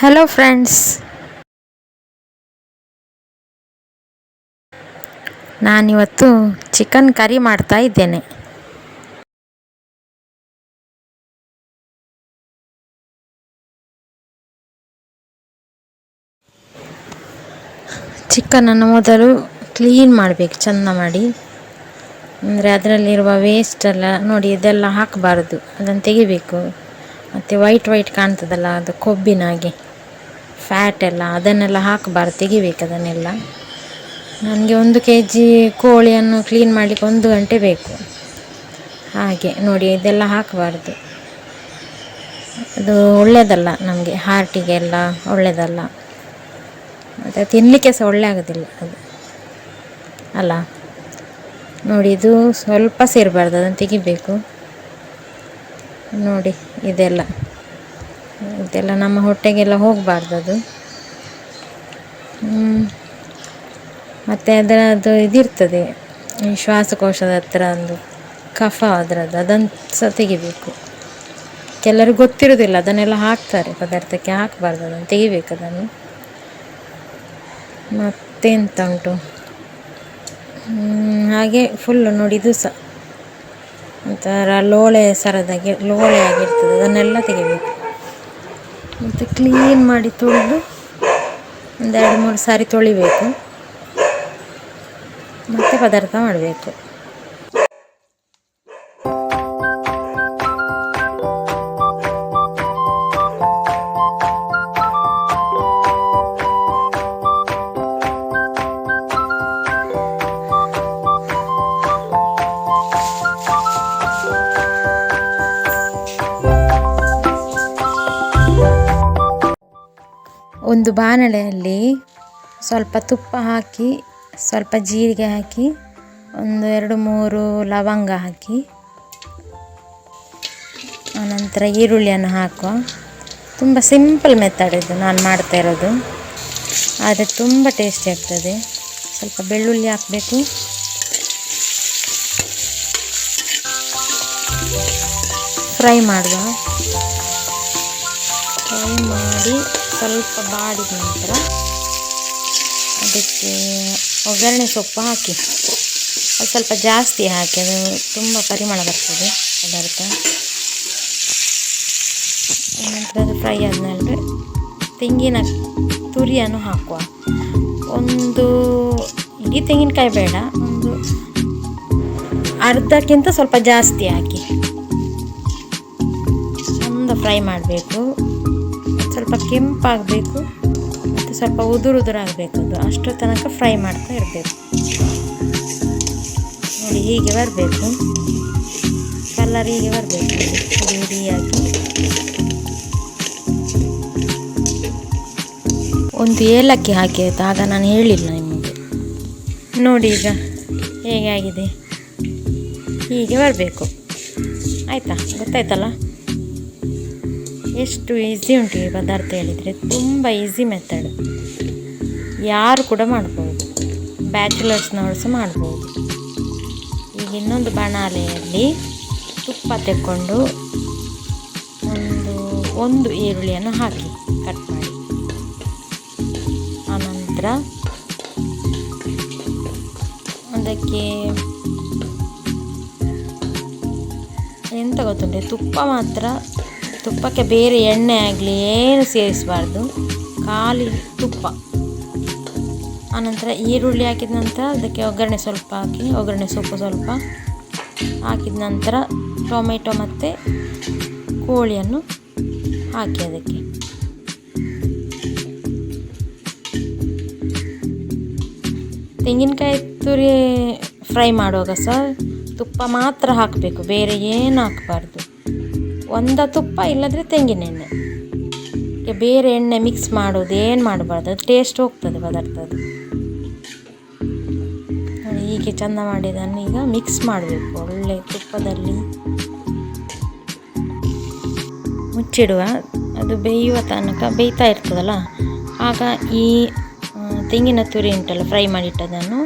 Hello friends, ನಾನಿವತ್ತು chicken curry ಮಾಡ್ತಾ ಇದ್ದೇನೆ. ಚಿಕನನ್ನು ಮೊದಲು ಕ್ಲೀನ್ ಮಾಡಬೇಕು, ಚೆಂದ ಮಾಡಿ. ಅಂದರೆ ಅದರಲ್ಲಿರುವ ವೇಸ್ಟ್ ಎಲ್ಲ ನೋಡಿ, ಇದೆಲ್ಲ ಹಾಕಬಾರ್ದು, ಅದನ್ನು ತೆಗಿಬೇಕು. ಮತ್ತು ವೈಟ್ ಕಾಣ್ತದಲ್ಲ, ಅದು ಕೊಬ್ಬಿನಾಗೆ ಫ್ಯಾಟ್ ಎಲ್ಲ, ಅದನ್ನೆಲ್ಲ ಹಾಕಬಾರ್ದು, ತೆಗಿಬೇಕು ಅದನ್ನೆಲ್ಲ. ನನಗೆ 1 kg ಕೋಳಿಯನ್ನು ಕ್ಲೀನ್ ಮಾಡಲಿಕ್ಕೆ 1 ಗಂಟೆ ಬೇಕು. ಹಾಗೆ ನೋಡಿ, ಇದೆಲ್ಲ ಹಾಕಬಾರ್ದು, ಅದು ಒಳ್ಳೆಯದಲ್ಲ ನಮಗೆ, ಹಾರ್ಟಿಗೆಲ್ಲ ಒಳ್ಳೆಯದಲ್ಲ, ಮತ್ತು ತಿನ್ನಲಿಕ್ಕೆ ಸಹ ಒಳ್ಳೆ ಆಗೋದಿಲ್ಲ ಅದು ಅಲ್ಲ. ನೋಡಿ, ಇದು ಸ್ವಲ್ಪ ಸೇರಬಾರ್ದು, ಅದನ್ನು ತೆಗಿಬೇಕು. ನೋಡಿ, ಇದೆಲ್ಲ ನಮ್ಮ ಹೊಟ್ಟೆಗೆಲ್ಲ ಹೋಗಬಾರ್ದು ಅದು. ಮತ್ತು ಅದರದ್ದು ಇದಿರ್ತದೆ, ಈ ಶ್ವಾಸಕೋಶದ ಹತ್ರ ಒಂದು ಕಫ ಅದನ್ನು ಸಹ ತೆಗಿಬೇಕು. ಕೆಲವರು ಗೊತ್ತಿರೋದಿಲ್ಲ, ಅದನ್ನೆಲ್ಲ ಹಾಕ್ತಾರೆ ಪದಾರ್ಥಕ್ಕೆ, ಹಾಕಬಾರ್ದು, ಅದನ್ನು ತೆಗಿಬೇಕು ಅದನ್ನು. ಮತ್ತೆಂತ ಉಂಟು, ಹಾಗೆ ಫುಲ್ಲು ನೋಡಿ, ಇದು ಸಹ ಒಂಥರ ಲೋಳೆ ಆಗಿರ್ತದೆ, ಅದನ್ನೆಲ್ಲ ತೆಗಿಬೇಕು. ಮತ್ತು ಕ್ಲೀನ್ ಮಾಡಿ ತೊಳೆದು 1-2-3 ಸಾರಿ ತೊಳಿಬೇಕು, ಮತ್ತು ಪದಾರ್ಥ ಮಾಡಬೇಕು. ಒಂದು ಬಾಣಲೆಯಲ್ಲಿ ಸ್ವಲ್ಪ ತುಪ್ಪ ಹಾಕಿ, ಸ್ವಲ್ಪ ಜೀರಿಗೆ ಹಾಕಿ, 1-2-3 ಲವಂಗ ಹಾಕಿ, ಆನಂತರ ಈರುಳ್ಳಿಯನ್ನು ಹಾಕುವ. ತುಂಬ ಸಿಂಪಲ್ ಮೆಥಡ್ ಇದು ನಾನು ಮಾಡ್ತಾ ಇರೋದು, ಆದರೆ ತುಂಬ ಟೇಸ್ಟಿ ಆಗ್ತದೆ. ಸ್ವಲ್ಪ ಬೆಳ್ಳುಳ್ಳಿ ಹಾಕಬೇಕು, ಫ್ರೈ ಮಾಡಿ ಸ್ವಲ್ಪ ಬಾಡಿದ ನಂತರ ಅದಕ್ಕೆ ಒಗ್ಗರಣೆ ಸೊಪ್ಪು ಹಾಕಿ, ಅದು ಸ್ವಲ್ಪ ಜಾಸ್ತಿ ಹಾಕಿ, ಅದು ತುಂಬ ಪರಿಮಳ ಬರ್ತದೆ ಪದಾರ್ಥ. ನಂತರ ಅದು ಫ್ರೈ ಆದಮೇಲೆ ತೆಂಗಿನ ತುರಿಯನ್ನು ಹಾಕುವ. ಒಂದು ಇಡೀ ತೆಂಗಿನಕಾಯಿ ಬೇಡ, ಒಂದು ಅರ್ಧಕ್ಕಿಂತ ಸ್ವಲ್ಪ ಜಾಸ್ತಿ ಹಾಕಿ ಚೆಂದ ಫ್ರೈ ಮಾಡಬೇಕು. ಸ್ವಲ್ಪ ಕೆಂಪಾಗಬೇಕು ಮತ್ತು ಸ್ವಲ್ಪ ಉದುರಾಗಬೇಕು, ಅದು ಅಷ್ಟರ ತನಕ ಫ್ರೈ ಮಾಡ್ತಾ ಇರಬೇಕು. ನೋಡಿ, ಹೀಗೆ ಬರಬೇಕು, ಕಲರ್ ಹೀಗೆ ಬರಬೇಕು, ಹುಡಿಯಾಗಿ. ಒಂದು ಏಲಕ್ಕಿ ಹಾಕಿ ಆಯಿತಾ, ಆಗ ನಾನು ಹೇಳಿಲ್ಲ ನಿಮಗೆ. ನೋಡಿ ಈಗ ಹೇಗೆ ಆಗಿದೆ, ಹೀಗೆ ಬರಬೇಕು ಆಯಿತಾ, ಗೊತ್ತಾಯ್ತಲ್ಲ. ಎಷ್ಟು ಈಸಿ ಉಂಟು ಈ ಪದಾರ್ಥ ಹೇಳಿದರೆ, ತುಂಬ ಈಸಿ ಮೆಥಡ್, ಯಾರು ಕೂಡ ಮಾಡ್ಬೋದು, ಬ್ಯಾಚುಲರ್ಸ್ನವರು ಸಹ ಮಾಡ್ಬೋದು. ಈಗ ಇನ್ನೊಂದು ಬಾಣಲೆಯಲ್ಲಿ ತುಪ್ಪ ತೆಕ್ಕೊಂಡು ಒಂದು ಈರುಳ್ಳಿಯನ್ನು ಹಾಕಿ ಕಟ್ ಮಾಡಿ, ಆನಂತರ ಅದಕ್ಕೆ ಎಂತ ಗೊತ್ತುಂಟೆ, ತುಪ್ಪಕ್ಕೆ ಬೇರೆ ಎಣ್ಣೆ ಆಗಲಿ ಏನು ಸೇರಿಸಬಾರ್ದು, ಖಾಲಿ ತುಪ್ಪ. ಆನಂತರ ಈರುಳ್ಳಿ ಹಾಕಿದ ನಂತರ ಅದಕ್ಕೆ ಒಗ್ಗರಣೆ ಸ್ವಲ್ಪ ಹಾಕಿ, ಒಗ್ಗರಣೆ ಸೊಪ್ಪು ಸ್ವಲ್ಪ ಹಾಕಿದ ನಂತರ ಟೊಮೆಟೊ ಮತ್ತು ಕೋಳಿಯನ್ನು ಹಾಕಿ ಅದಕ್ಕೆ. ತೆಂಗಿನಕಾಯಿ ತುರಿ ಫ್ರೈ ಮಾಡುವಾಗ ಸಹ ತುಪ್ಪ ಮಾತ್ರ ಹಾಕಬೇಕು, ಬೇರೆ ಏನು ಹಾಕಬಾರ್ದು. ಒಂದು ತುಪ್ಪ ಇಲ್ಲದ್ರೆ ತೆಂಗಿನೆಣ್ಣೆ, ಬೇರೆ ಎಣ್ಣೆ ಮಿಕ್ಸ್ ಮಾಡೋದು ಏನು ಮಾಡಬಾರ್ದು, ಅದು ಟೇಸ್ಟ್ ಹೋಗ್ತದೆ ಪದಾರ್ಥದ್ದು. ಹೀಗೆ ಚೆಂದ ಮಾಡಿದ್ದನ್ನು ಈಗ ಮಿಕ್ಸ್ ಮಾಡಬೇಕು ಒಳ್ಳೆ ತುಪ್ಪದಲ್ಲಿ, ಮುಚ್ಚಿಡುವ. ಅದು ಬೇಯುವ ತನಕ ಬೇಯ್ತಾ ಇರ್ತದಲ್ಲ, ಆಗ ಈ ತೆಂಗಿನ ತುರಿ ಉಂಟಲ್ಲ ಫ್ರೈ ಮಾಡಿಟ್ಟದನ್ನು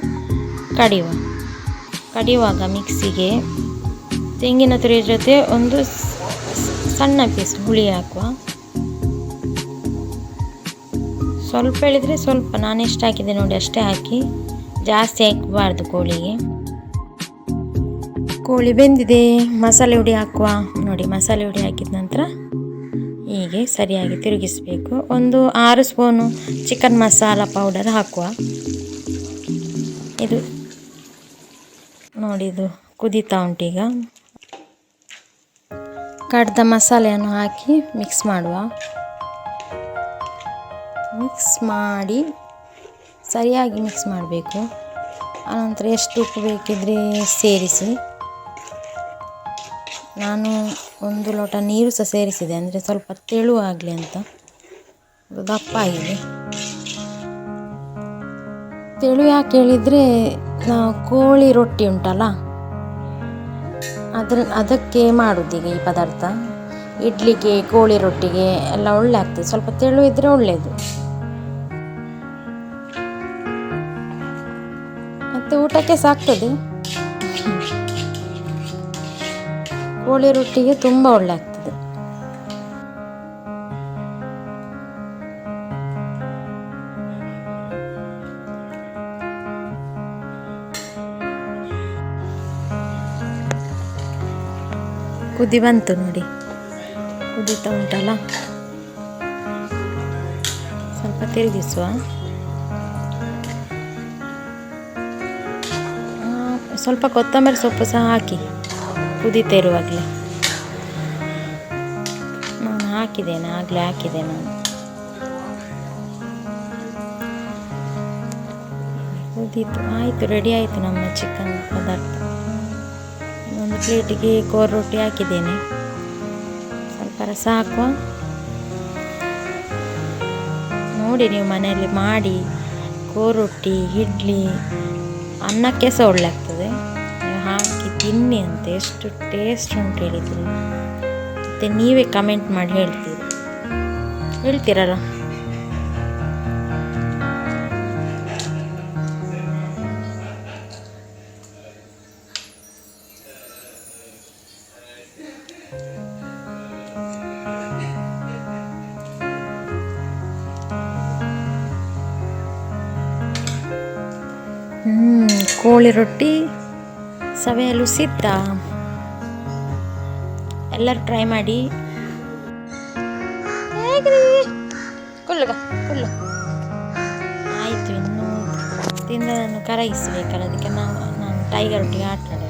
ಕಡಿಯುವಾಗ ಮಿಕ್ಸಿಗೆ ತೆಂಗಿನ ತುರಿ ಜೊತೆ ಒಂದು ಸಣ್ಣ ಪೀಸ್ ಹುಳಿ ಹಾಕುವ. ಸ್ವಲ್ಪ ಹೇಳಿದರೆ ಸ್ವಲ್ಪ, ನಾನು ಎಷ್ಟು ಹಾಕಿದೆ ನೋಡಿ ಅಷ್ಟೇ ಹಾಕಿ, ಜಾಸ್ತಿ ಹಾಕಬಾರ್ದು ಕೋಳಿಗೆ. ಕೋಳಿ ಬೆಂದಿದೆ, ಮಸಾಲೆ ಹುಡಿ ಹಾಕುವ. ನೋಡಿ ಮಸಾಲೆ ಹುಡಿ ಹಾಕಿದ ನಂತರ ಹೀಗೆ ಸರಿಯಾಗಿ ತಿರುಗಿಸಬೇಕು. ಒಂದು 6 ಸ್ಪೂನು ಚಿಕನ್ ಮಸಾಲ ಪೌಡರ್ ಹಾಕುವ. ಇದು ನೋಡಿ, ಇದು ಕುದೀತಾ ಉಂಟೀಗ. ಕಡ್ದ ಮಸಾಲೆಯನ್ನು ಹಾಕಿ ಮಿಕ್ಸ್ ಮಾಡುವ. ಮಿಕ್ಸ್ ಮಾಡಿ ಸರಿಯಾಗಿ ಮಿಕ್ಸ್ ಮಾಡಬೇಕು. ಆನಂತರ ಎಷ್ಟು ಉಪ್ಪು ಬೇಕಿದ್ರೆ ಸೇರಿಸಿ. ನಾನು 1 ಲೋಟ ನೀರು ಸಹ ಸೇರಿಸಿದೆ, ಅಂದರೆ ಸ್ವಲ್ಪ ತೆಳುವಾಗಲಿ ಅಂತ. ಅದು ದಪ್ಪ ಆಗಿದೆ. ತೆಳು ಯಾಕೆ ಹೇಳಿದರೆ, ನಾವು ಕೋಳಿ ರೊಟ್ಟಿ ಉಂಟಲ್ಲ ಅದಕ್ಕೆ ಮಾಡೋದೀಗ ಈ ಪದಾರ್ಥ. ಇಡ್ಲಿಗೆ, ಕೋಳಿ ರೊಟ್ಟಿಗೆ ಎಲ್ಲ ಒಳ್ಳೆ ಆಗ್ತದೆ. ಸ್ವಲ್ಪ ತೆಳು ಇದ್ದರೆ ಒಳ್ಳೆಯದು. ಮತ್ತು ಊಟಕ್ಕೆ ಸಾಕ್ತದೆ. ಕೋಳಿ ರೊಟ್ಟಿಗೆ ತುಂಬ ಒಳ್ಳೆ ಆಗ್ತದೆ. ಕುದಿ ಬಂತು ನೋಡಿ, ಕುದೀತಾ ಉಂಟಲ್ಲ. ಸ್ವಲ್ಪ ತಿರುಗಿಸುವ. ಸ್ವಲ್ಪ ಕೊತ್ತಂಬರಿ ಸೊಪ್ಪು ಸಹ ಹಾಕಿ ಕುದೀತಾ ಇರುವಾಗಲೇ. ನಾನು ಹಾಕಿದ್ದೇನೆ, ಆಗಲೇ ಹಾಕಿದೆ ನಾನು. ಕುದೀತು, ಆಯಿತು, ರೆಡಿ ಆಯಿತು ನಮ್ಮ ಚಿಕನ್ ಪದಾರ್ಥ. ಒಂದು ಪ್ಲೇಟಿಗೆ ಕೋರಿ ರೊಟ್ಟಿ ಹಾಕಿದ್ದೇನೆ. ಸ್ವಲ್ಪ ರಸ ಹಾಕುವ. ನೋಡಿ ನೀವು ಮನೆಯಲ್ಲಿ ಮಾಡಿ, ಕೋರಿ ರೊಟ್ಟಿ, ಇಡ್ಲಿ, ಅನ್ನಕ್ಕೆ ಸಹ ಒಳ್ಳೆ ಆಗ್ತದೆ. ನೀವು ಹಾಕಿ ತಿನ್ನಿ ಅಂತ, ಎಷ್ಟು ಟೇಸ್ಟ್ ಉಂಟು ಹೇಳಿದ್ರಿ. ಮತ್ತು ನೀವೇ ಕಮೆಂಟ್ ಮಾಡಿ ಹೇಳ್ತೀರಲ್ಲ. ಕೋಳಿ ರೊಟ್ಟಿ ಸವಿಯಲು ಸಿದ್ಧ. ಎಲ್ಲರೂ ಟ್ರೈ ಮಾಡಿ. ಆಯಿತು, ಇನ್ನು ತಿಂದನ್ನು ಕರಗಿಸಬೇಕಲ್ಲ, ಅದಕ್ಕೆ ನಾನು ಟೈಗರ್ ಒಟ್ಟಿಗೆ ಆಟ ಆಡೋದು.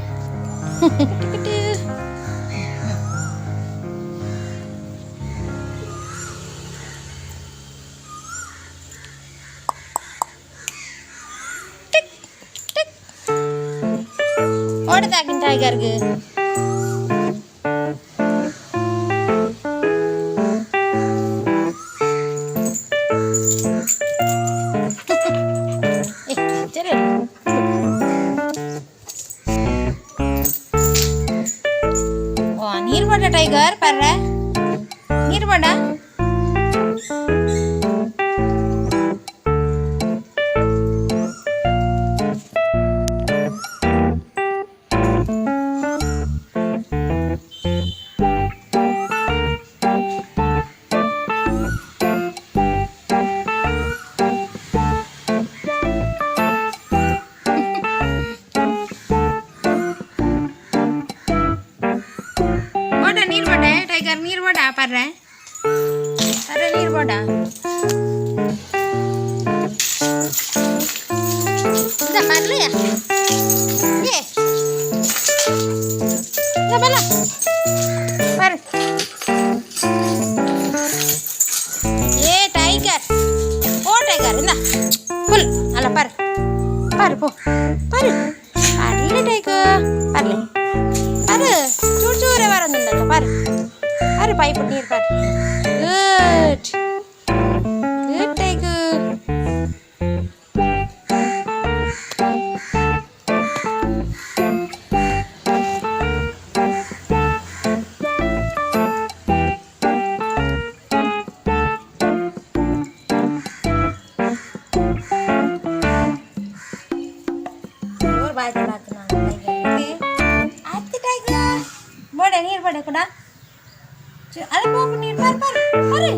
ಓಡದಾಗಿನ ಟೈಗರ್ಗೆ ನೀರು ಬಡ ಟೈಗರ್ ಪರ್ರ ನೀರು ಬಡ. ಟೈಗರ್ ನೀರು ಬಡ ಪರ್ರೆ ಪರ್ರೆ ನೀರು ಬಡ. ಪರ್ಲೆಯ ಬಲ ಪರ್ ಏ ಟೈಗರ್, ಓ ಟೈಗರ್ ಇಂದ ಫುಲ್ ಅಲ್ಲ ಪರ್ ಪರ್ ಪೋ ಪರ್ ಪರ್ಲೆ ಟೈಗರ್ ಪರ್ಲೆ ಪರ್ ಚೂರು ಚೂರೇ ಬರೋದಿಲ್ಲ ಪರ್. ಅರೆ ಪೈಪ್ ನೀರು ಪರ್. Good good tiger. ನೀರು ಬಡ ಕೂಡ ಅಲ್ಲ ನೀರು ಪರ್ ಪರ್ ಅರೆ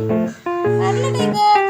ಅಲ್ಲ ಟೈಗರ್.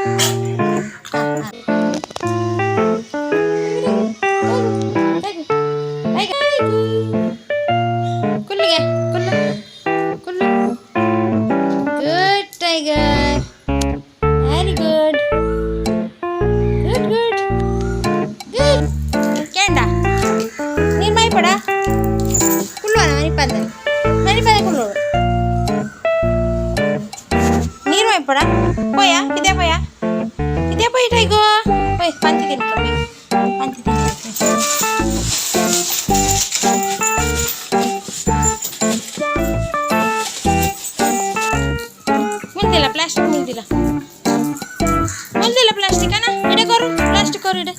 ಮುಂದಿಲ್ಲ ಪ್ಲಾಸ್ಟಿಕ್ ಮುಂದಿಲ್ಲ ಮುಂದಿಲ್ಲ ಪ್ಲಾಸ್ಟಿಕ್ ಅಣ್ಣ ಇಡೆ ಕೊರು ಪ್ಲಾಸ್ಟಿಕ್ ಕೊರು ಇಡೆ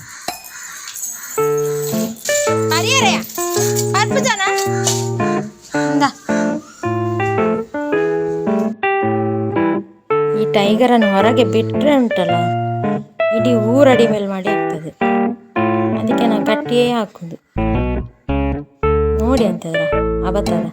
ಪರಿಯರೆಯ ಪರ್ಪು ಜನ ಇಂದ ಈ ಟೈಗರನ್ನು ಹೊರಗೆ ಬಿಟ್ಟರೆ ಉಂಟಲ್ಲ ಇಡೀ ಊರಡಿ ಮೇಲೆ ಮಾಡಿ ಆಗ್ತದೆ. ಅದಕ್ಕೆ ನಾನು ಕಟ್ಟಿಯೇ ಹಾಕೋದು. ನೋಡಿ ಅಂತಂದ್ರ ಅವತಾರ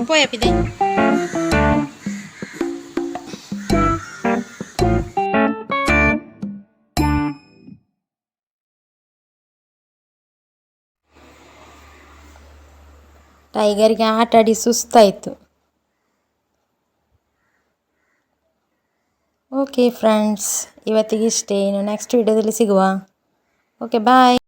Poi apide. ಟೈಗರ್ಗೆ ಆಟ ಆಡಿ ಸುಸ್ತಾಯಿತು. ಓಕೆ ಫ್ರೆಂಡ್ಸ್, ಇವತ್ತಿಗೆ ಇಷ್ಟೇ. ಇನ್ನು ನೆಕ್ಸ್ಟ್ ವಿಡಿಯೋದಲ್ಲಿ ಸಿಗುವ. ಓಕೆ ಬಾಯ್.